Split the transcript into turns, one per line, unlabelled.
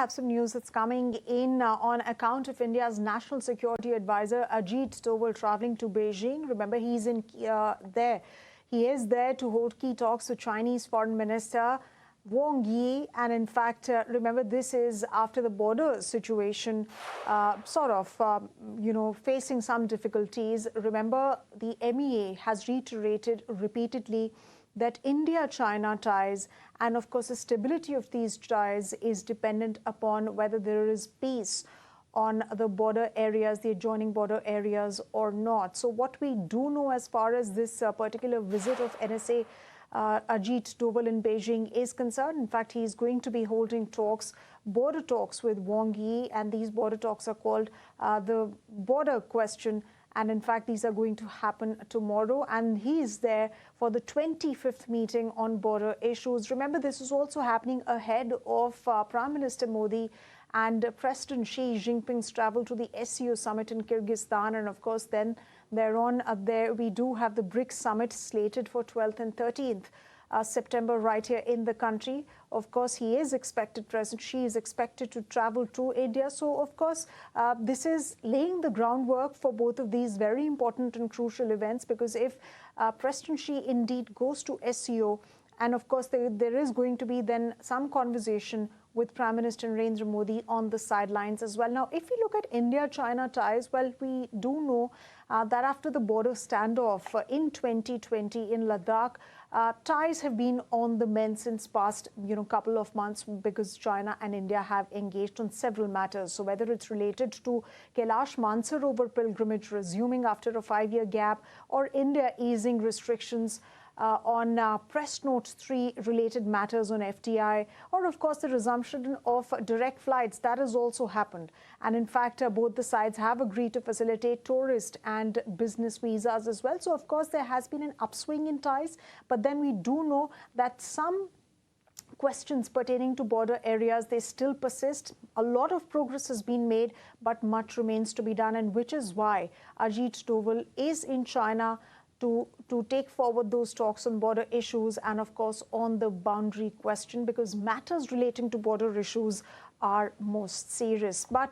have some news that's coming in on account of India's National Security Advisor Ajit Doval traveling to Beijing. Remember, he's in there. He is there to hold key talks with Chinese Foreign Minister Wang, and in fact, remember, this is after the border situation facing some difficulties. Remember, the MEA has reiterated repeatedly that India-China ties and, of course, the stability of these ties is dependent upon whether there is peace on the border areas, the adjoining border areas or not. So what we do know as far as this particular visit of NSA Ajit Doval in Beijing is concerned, in fact, he is going to be holding talks, border talks with Wang Yi, and these border talks are called the border question. And in fact, these are going to happen tomorrow. And he is there for the 25th meeting on border issues. Remember, this is also happening ahead of Prime Minister Modi and President Xi Jinping's travel to the SCO summit in Kyrgyzstan. And of course, then thereon, there we do have the BRICS summit slated for 12th and 13th. September right here in the country. Of course, he is expected, President Xi is expected to travel to India. So, of course, this is laying the groundwork for both of these very important and crucial events, because if President Xi indeed goes to SCO, and of course, there is going to be then some conversation with Prime Minister Narendra Modi on the sidelines as well. Now, if we look at India-China ties, well, we do know that after the border standoff in 2020 in Ladakh, ties have been on the mend since past, couple of months, because China and India have engaged on several matters. So whether it's related to Kailash Mansarovar pilgrimage resuming after a 5-year gap, or India easing restrictions on Press Note 3 related matters on FDI, or of course the resumption of direct flights, that has also happened. And in fact, both the sides have agreed to facilitate tourist and business visas as well. So of course there has been an upswing in ties, but then we do know that some questions pertaining to border areas, they still persist. A lot of progress has been made, but much remains to be done, and which is why Ajit Doval is in China to take forward those talks on border issues and, of course, on the boundary question, because matters relating to border issues are most serious. But